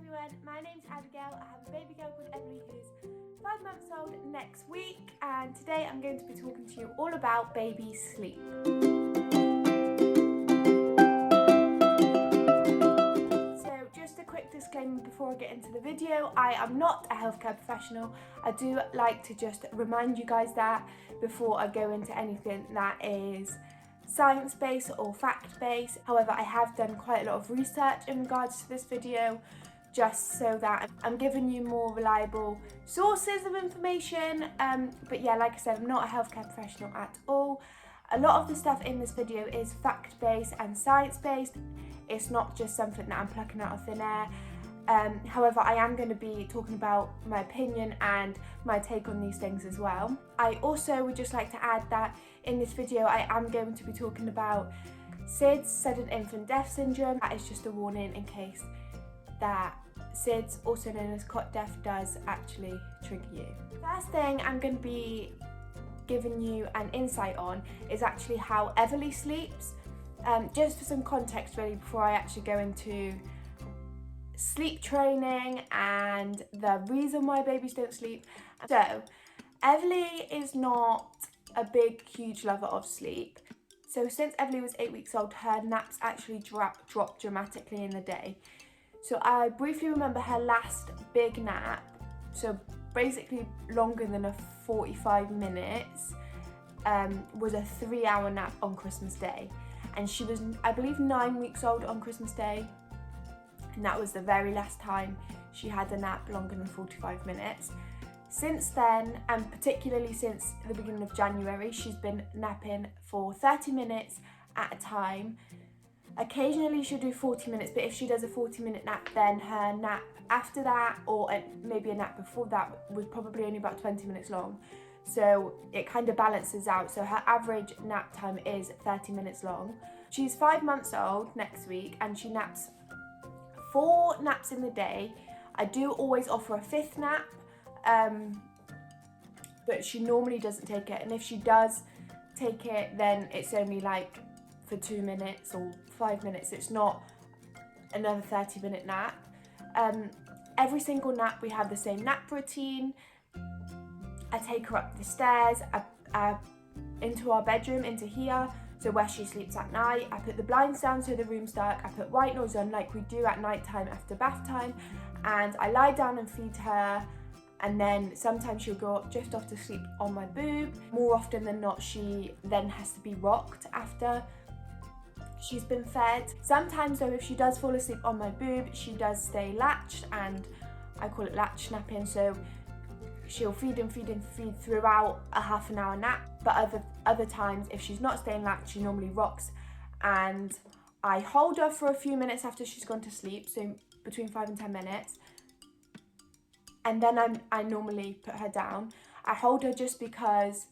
everyone, my name's Abigail. I have a baby girl called Emily who's 5 months old next week, and today I'm going to be talking to you all about baby sleep. So just a quick disclaimer before I get into the video, I am not a healthcare professional. I do like to just remind you guys that before I go into anything that is science-based or fact-based. However, I have done quite a lot of research in regards to this video, just so that I'm giving you more reliable sources of information. But yeah, like I said, I'm not a healthcare professional at all. A lot of the stuff in this video is fact-based and science-based. It's not just something that I'm plucking out of thin air. However, I am going to be talking about my opinion and my take on these things as well. I also would just like to add that in this video I am going to be talking about SIDS, sudden infant death syndrome. That is just a warning in case that SIDS, also known as cot death, does actually trigger you. First thing I'm going to be giving you an insight on is actually how Everly sleeps. Just for some context really before I actually go into sleep training and the reason why babies don't sleep. So Everly is not a big huge lover of sleep. So since Everly was 8 weeks old, her naps actually dropped dramatically in the day. So I briefly remember her last big nap, so basically longer than a 45 minutes, was a 3-hour nap on Christmas Day. And she was, I believe, 9 weeks old on Christmas Day. And that was the very last time she had a nap longer than 45 minutes. Since then, and particularly since the beginning of January, she's been napping for 30 minutes at a time. Occasionally she'll do 40 minutes, but if she does a 40-minute nap, then her nap after that, or maybe a nap before that, was probably only about 20 minutes long. So it kind of balances out. So her average nap time is 30 minutes long. She's 5 months old next week, and she naps 4 naps in the day. I do always offer a 5th nap, but she normally doesn't take it, and if she does take it, then it's only like for 2 minutes or 5 minutes. It's not another 30-minute nap. Every single nap we have the same nap routine. I take her up the stairs, into our bedroom, into here, so where she sleeps at night. I put the blinds down so the room's dark. I put white noise on like we do at night time after bath time, and I lie down and feed her. And then sometimes she'll go just off to sleep on my boob. More often than not, she then has to be rocked after she's been fed. Sometimes though, if she does fall asleep on my boob, she does stay latched, and I call it latch napping. So she'll feed throughout a half an hour nap. But other times, if she's not staying latched, she normally rocks, and I hold her for a few minutes after she's gone to sleep, so between 5 and 10 minutes. And then I normally put her down. I hold her just because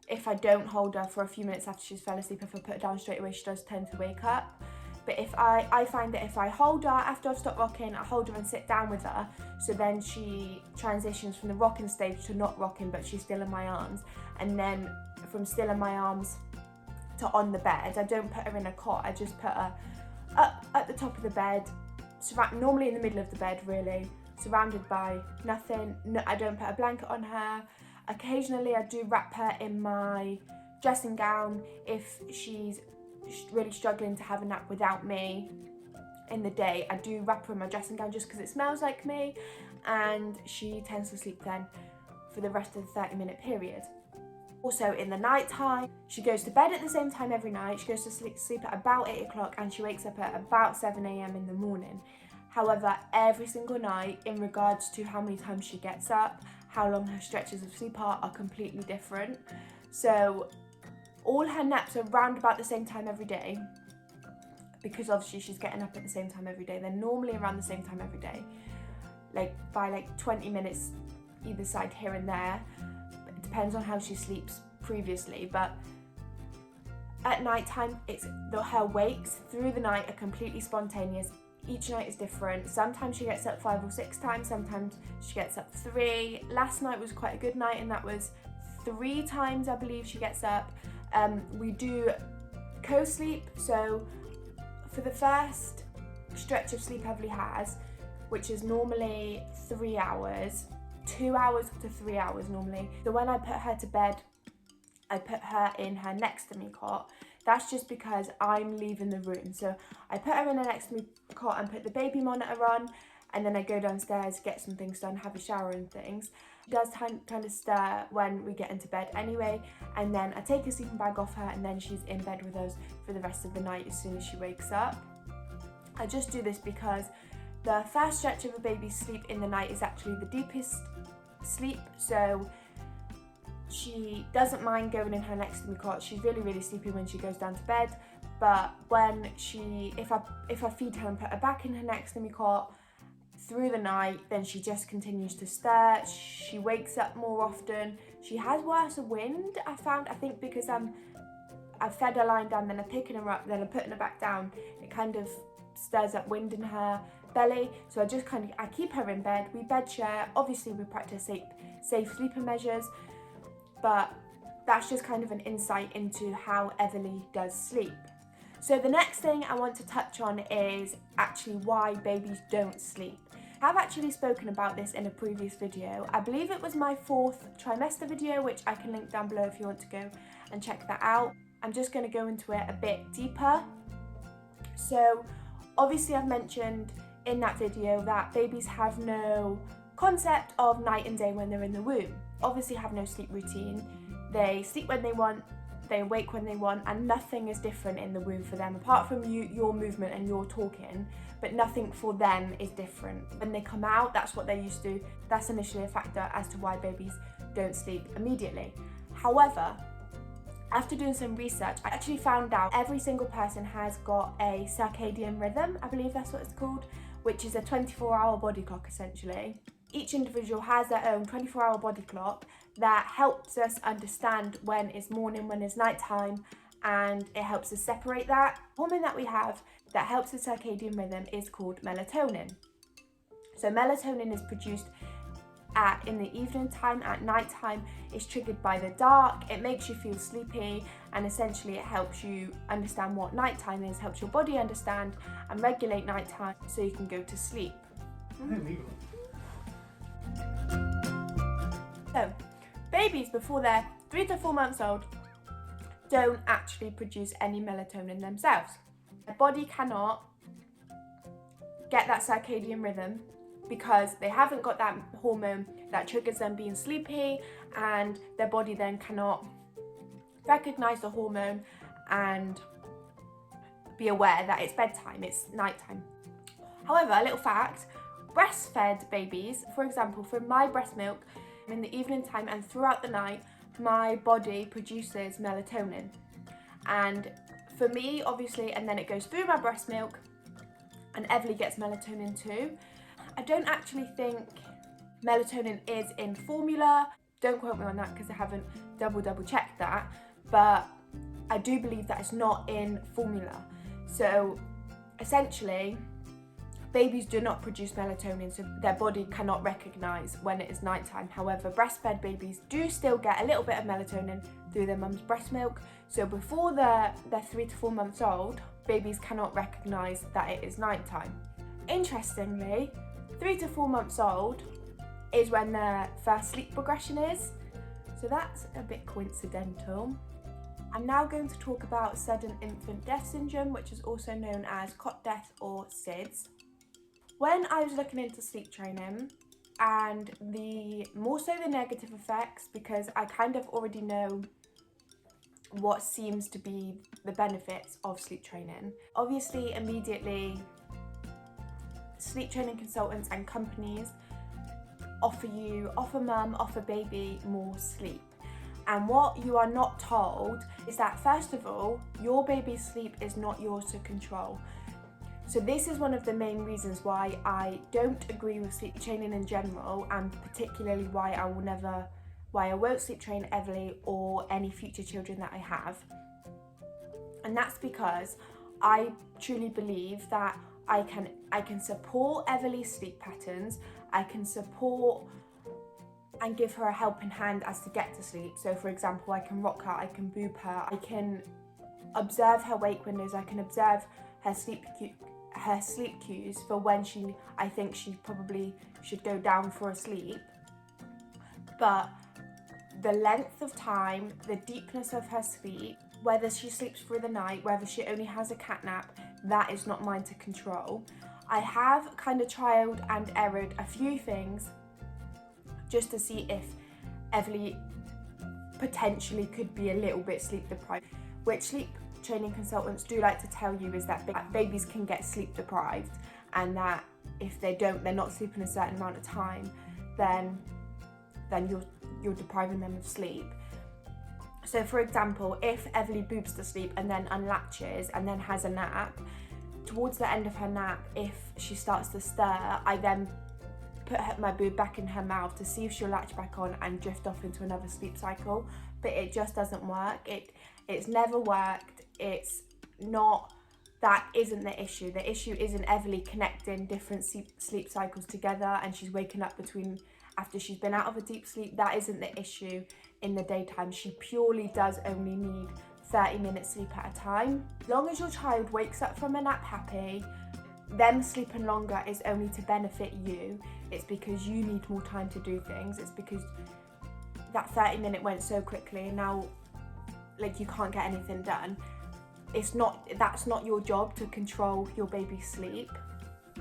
if I don't hold her for a few minutes after she's fell asleep, if I put her down straight away, she does tend to wake up. But if I find that if I hold her after I've stopped rocking, I hold her and sit down with her, so then she transitions from the rocking stage to not rocking, but she's still in my arms. And then from still in my arms to on the bed. I don't put her in a cot, I just put her up at the top of the bed, normally in the middle of the bed really, surrounded by nothing. No, I don't put a blanket on her. Occasionally I do wrap her in my dressing gown if she's really struggling to have a nap without me in the day. I do wrap her in my dressing gown just because it smells like me, and she tends to sleep then for the rest of the 30-minute period. Also in the night time, she goes to bed at the same time every night. She goes to sleep at about 8 o'clock, and she wakes up at about 7 a.m. in the morning. However, every single night, in regards to how many times she gets up, how long her stretches of sleep are completely different. So all her naps are round about the same time every day, because obviously she's getting up at the same time every day. They're normally around the same time every day, like by like 20 minutes either side here and there. It depends on how she sleeps previously, but at night time, her wakes through the night are completely spontaneous. Each night is different. Sometimes she gets up 5 or 6 times, sometimes she gets up 3. Last night was quite a good night, and that was 3 times I believe she gets up. We do co-sleep, so for the first stretch of sleep Everly has, which is normally 3 hours, 2 hours to 3 hours normally. So when I put her to bed, I put her in her next to me cot. That's just because I'm leaving the room. So I put her in her next to me cot and put the baby monitor on, and then I go downstairs, get some things done, have a shower and things. She does kind of stir when we get into bed anyway, and then I take a sleeping bag off her, and then she's in bed with us for the rest of the night as soon as she wakes up. I just do this because the first stretch of a baby's sleep in the night is actually the deepest sleep, so she doesn't mind going in her next to me cot. She's really sleepy when she goes down to bed, but when if I feed her and put her back in her next to me cot through the night, then she just continues to stir. She wakes up more often. She has worse wind, I found. I think because I've fed her lying down, then I'm picking her up, then I'm putting her back down. It kind of stirs up wind in her belly, so I keep her in bed. We bed share. Obviously we practice safe sleeping measures, but that's just kind of an insight into how Everly does sleep. So the next thing I want to touch on is actually why babies don't sleep. I've actually spoken about this in a previous video. I believe it was my 4th trimester video, which I can link down below if you want to go and check that out. I'm just going to go into it a bit deeper. So obviously I've mentioned in that video that babies have no concept of night and day when they're in the womb. Obviously have no sleep routine. They sleep when they want, they wake when they want, and nothing is different in the womb for them apart from your movement and your talking, but nothing for them is different. When they come out, that's what they're used to. That's initially a factor as to why babies don't sleep immediately. However, after doing some research, I actually found out every single person has got a circadian rhythm, I believe that's what it's called, which is a 24-hour body clock essentially. Each individual has their own 24-hour body clock that helps us understand when it's morning, when it's nighttime, and it helps us separate that. The hormone that we have that helps the circadian rhythm is called melatonin. So melatonin is produced in the evening time, at night time. It's triggered by the dark, it makes you feel sleepy, and essentially it helps you understand what nighttime is, helps your body understand and regulate nighttime so you can go to sleep. So, babies before they're 3 to 4 months old don't actually produce any melatonin themselves. Their body cannot get that circadian rhythm because they haven't got that hormone that triggers them being sleepy, and their body then cannot recognize the hormone and be aware that it's bedtime, it's nighttime. However, a little fact, breastfed babies, for example, from my breast milk, in the evening time and throughout the night, my body produces melatonin. And for me, obviously, and then it goes through my breast milk, and Everly gets melatonin too. I don't actually think melatonin is in formula. Don't quote me on that because I haven't double checked that, but I do believe that it's not in formula. So essentially, babies do not produce melatonin, so their body cannot recognise when it is nighttime. However, breastfed babies do still get a little bit of melatonin through their mum's breast milk. So before they're 3 to 4 months old, babies cannot recognise that it is nighttime. Interestingly, 3 to 4 months old is when their first sleep progression is. So that's a bit coincidental. I'm now going to talk about sudden infant death syndrome, which is also known as cot death or SIDS. When I was looking into sleep training, and more so the negative effects, because I kind of already know what seems to be the benefits of sleep training. Obviously, immediately, sleep training consultants and companies offer mum, offer baby more sleep. And what you are not told is that, first of all, your baby's sleep is not yours to control. So this is one of the main reasons why I don't agree with sleep training in general, and particularly why I won't sleep train Everly or any future children that I have. And that's because I truly believe that I can support Everly's sleep patterns, I can support and give her a helping hand as to get to sleep. So for example, I can rock her, I can boop her, I can observe her wake windows, I can observe her sleep her sleep cues for when I think she probably should go down for a sleep. But the length of time, the deepness of her sleep, whether she sleeps through the night, whether she only has a cat nap, that is not mine to control. I have kind of trialed and errored a few things just to see if Everly potentially could be a little bit sleep deprived, which sleep training consultants do like to tell you is that babies can get sleep deprived, and that if they're not sleeping a certain amount of time, then you're depriving them of sleep. So for example, if Everly boobs to sleep and then unlatches and then has a nap, towards the end of her nap, if she starts to stir, I then put my boob back in her mouth to see if she'll latch back on and drift off into another sleep cycle. But it just doesn't work. It's never worked. It's not, that isn't the issue. The issue isn't Everly connecting different sleep cycles together and she's waking up after she's been out of a deep sleep. That isn't the issue in the daytime. She purely does only need 30 minutes sleep at a time. As long as your child wakes up from a nap happy, them sleeping longer is only to benefit you. It's because you need more time to do things. It's because that 30-minute went so quickly and now you can't get anything done. That's not your job to control your baby's sleep.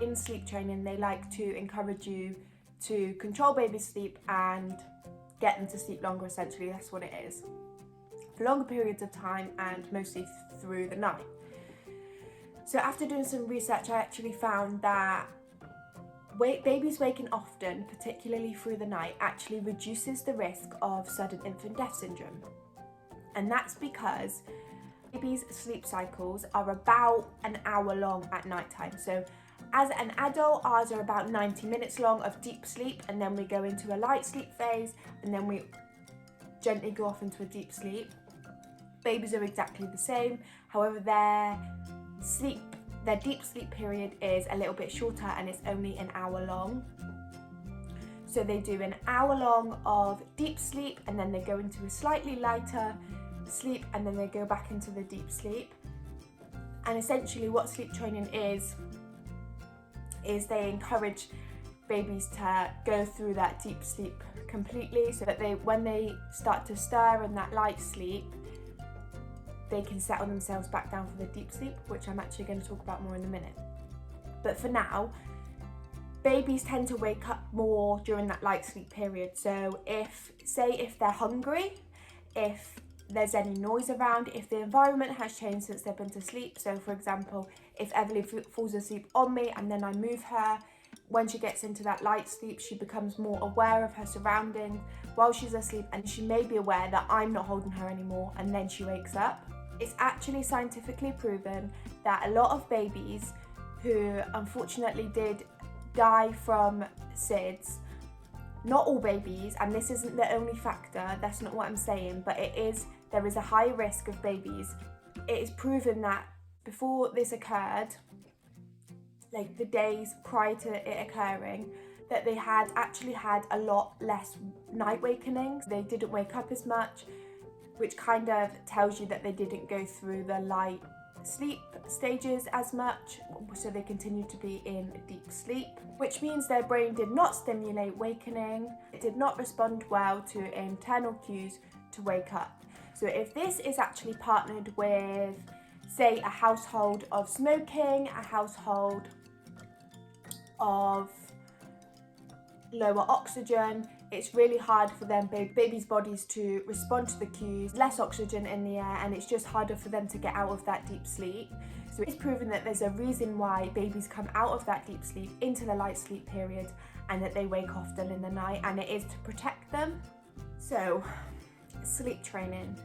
In sleep training, they like to encourage you to control baby's sleep and get them to sleep longer. Essentially, that's what it is. For longer periods of time and mostly through the night. So after doing some research, I actually found that babies waking often, particularly through the night, actually reduces the risk of sudden infant death syndrome. And that's because babies' sleep cycles are about an hour long at night time. So as an adult, ours are about 90 minutes long of deep sleep, and then we go into a light sleep phase, and then we gently go off into a deep sleep. Babies are exactly the same. However, their deep sleep period is a little bit shorter and it's only an hour long. So they do an hour long of deep sleep and then they go into a slightly lighter sleep and then they go back into the deep sleep. And essentially what sleep training is they encourage babies to go through that deep sleep completely, so that when they start to stir in that light sleep, they can settle themselves back down for the deep sleep, which I'm actually going to talk about more in a minute. But for now, babies tend to wake up more during that light sleep period. So if they're hungry, if there's any noise around, if the environment has changed since they've been to sleep. So for example, if Everly falls asleep on me and then I move her, when she gets into that light sleep, she becomes more aware of her surroundings while she's asleep, and she may be aware that I'm not holding her anymore, and then she wakes up. It's actually scientifically proven that a lot of babies who unfortunately did die from SIDS, not all babies, and this isn't the only factor, that's not what I'm saying, but there is a high risk of babies. It is proven that before this occurred, the days prior to it occurring, that they had actually had a lot less night wakenings. They didn't wake up as much, which kind of tells you that they didn't go through the light sleep stages as much, so they continued to be in deep sleep, which means their brain did not stimulate wakening. It did not respond well to internal cues to wake up. So if this is actually partnered with, say, a household of smoking, a household of lower oxygen, it's really hard for them babies' bodies to respond to the cues, less oxygen in the air, and it's just harder for them to get out of that deep sleep. So it's proven that there's a reason why babies come out of that deep sleep into the light sleep period and that they wake often in the night, and it is to protect them. So, sleep training.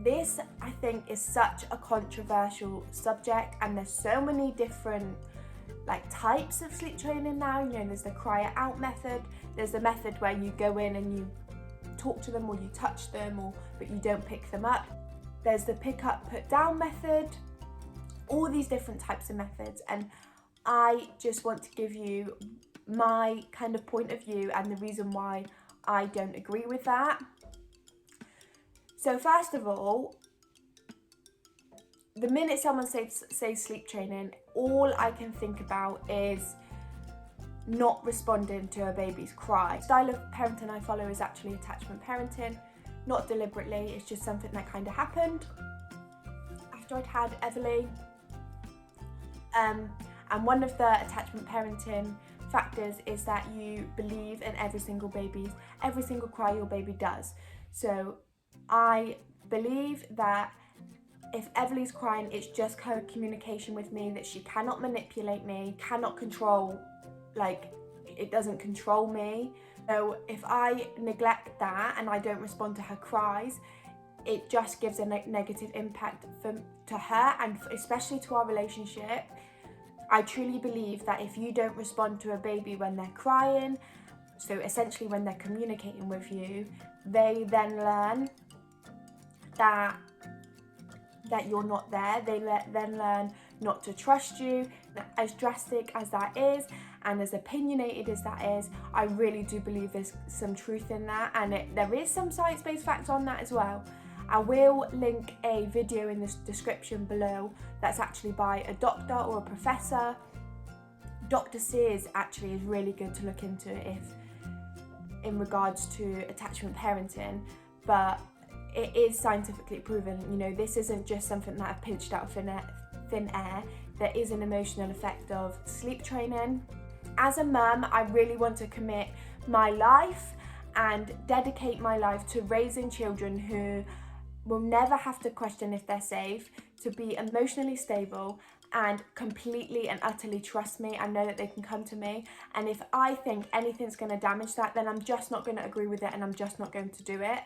This, I think, is such a controversial subject, and there's so many different types of sleep training now. There's the cry it out method, there's the method where you go in and you talk to them or you touch them, but you don't pick them up. There's the pick up put down method, all these different types of methods, and I just want to give you my kind of point of view and the reason why I don't agree with that. So first of all, The minute someone says sleep training, all I can think about is not responding to a baby's cry. The style of parenting I follow is actually attachment parenting, not deliberately, it's just something that kind of happened after I'd had Everly. And one of the attachment parenting factors is that you believe in every single cry your baby does. So I believe that if Everly's crying, it's just her communication with me, that she cannot manipulate me, cannot control, like it doesn't control me. So if I neglect that and I don't respond to her cries, it just gives a negative impact to her and especially to our relationship. I truly believe that if you don't respond to a baby when they're crying, so essentially when they're communicating with you, they then learn that you're not there. They then learn not to trust you. As drastic as that is and as opinionated as that is, I really do believe there's some truth in that, and there is some science-based facts on that as well. I will link a video in the description below that's actually by a doctor or a professor. Dr. Sears actually is really good to look into in regards to attachment parenting, but it is scientifically proven. You know, this isn't just something that I've pinched out of thin air. There is an emotional effect of sleep training. As a mum, I really want to commit my life and dedicate my life to raising children who will never have to question if they're safe, to be emotionally stable and completely and utterly trust me and know that they can come to me. And if I think anything's going to damage that, then I'm just not going to agree with it and I'm just not going to do it.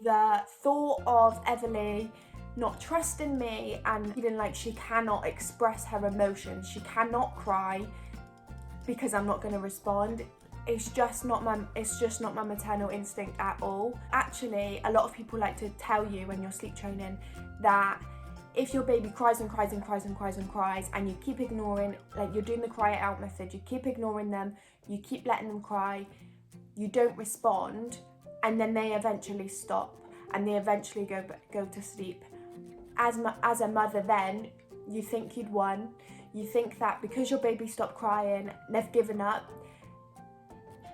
The thought of Everly not trusting me and feeling like she cannot express her emotions, she cannot cry because I'm not going to respond, it's just not my maternal instinct at all. Actually, a lot of people like to tell you when you're sleep training that if your baby cries and cries and cries and cries and cries and you keep ignoring, like you're doing the cry it out method, you keep ignoring them, you keep letting them cry, you don't respond, and then they eventually stop and they eventually go to sleep. As a mother then, you think you'd won. You think that because your baby stopped crying, they've given up,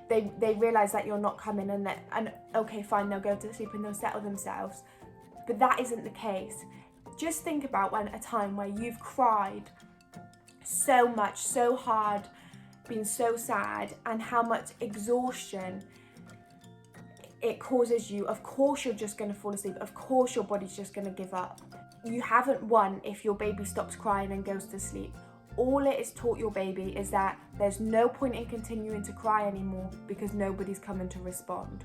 they realise that you're not coming and okay fine, they'll go to sleep and they'll settle themselves. But that isn't the case. Just think about a time where you've cried so much, so hard, been so sad, and how much exhaustion it causes you. Of course you're just going to fall asleep. Of course your body's just going to give up. You haven't won if your baby stops crying and goes to sleep. All it has taught your baby is that there's no point in continuing to cry anymore because nobody's coming to respond.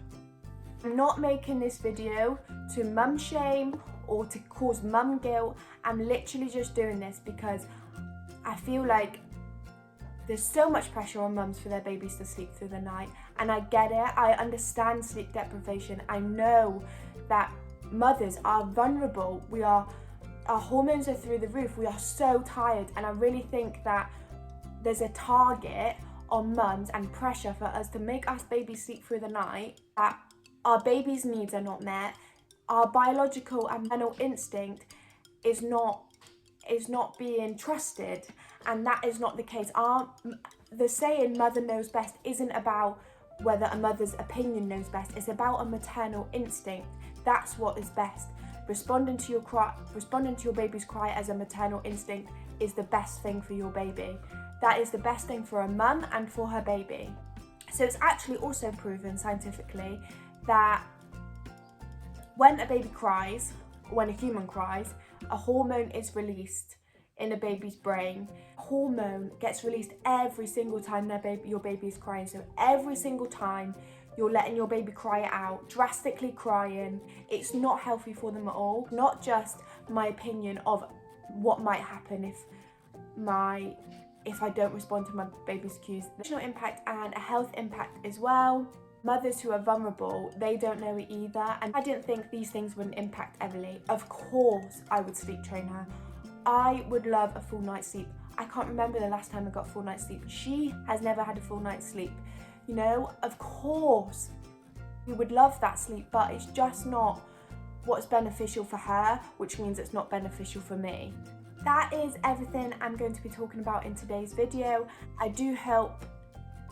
I'm not making this video to mum shame or to cause mum guilt. I'm literally just doing this because I feel like there's so much pressure on mums for their babies to sleep through the night, and I get it. I understand sleep deprivation. I know that mothers are vulnerable. Our hormones are through the roof. We are so tired, and I really think that there's a target on mums and pressure for us to make us babies sleep through the night, that our baby's needs are not met, our biological and mental instinct is not being trusted, and that is not the case. The saying "mother knows best" isn't about whether a mother's opinion knows best. It's about a maternal instinct. That's what is best. Responding to your baby's cry as a maternal instinct is the best thing for your baby. That is the best thing for a mum and for her baby. So it's actually also proven scientifically that when a baby cries, when a human cries, a hormone is released in a baby's brain. Hormone gets released every single time your baby is crying. So every single time you're letting your baby cry it out, drastically crying, it's not healthy for them at all. Not just my opinion of what might happen if I don't respond to my baby's cues. Emotional impact and a health impact as well. Mothers who are vulnerable, they don't know it either, and I didn't think these things wouldn't impact Everly. Of course I would sleep train her. I would love a full night's sleep. I can't remember the last time I got a full night's sleep. She has never had a full night's sleep. You know, of course we would love that sleep, but it's just not what's beneficial for her, which means it's not beneficial for me. That is everything I'm going to be talking about in today's video. I do hope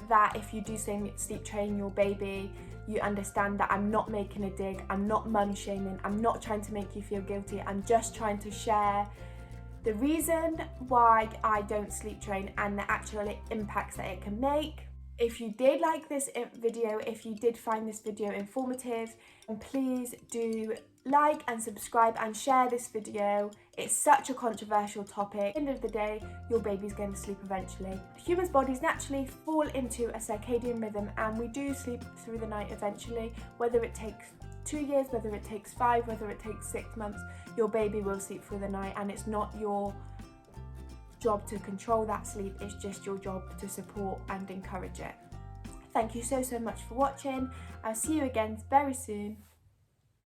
that if you do sleep train your baby, you understand that I'm not making a dig, I'm not mum shaming, I'm not trying to make you feel guilty, I'm just trying to share the reason why I don't sleep train and the actual impacts that it can make. If you did like this video, if you did find this video informative, then please do like and subscribe and share this video. It's such a controversial topic. At the end of the day, your baby's going to sleep eventually. Humans' bodies naturally fall into a circadian rhythm, and we do sleep through the night eventually. Whether it takes 2 years, whether it takes 5, whether it takes 6 months, your baby will sleep through the night, and it's not your job to control that sleep, it's just your job to support and encourage it. Thank you so much for watching. I'll see you again very soon.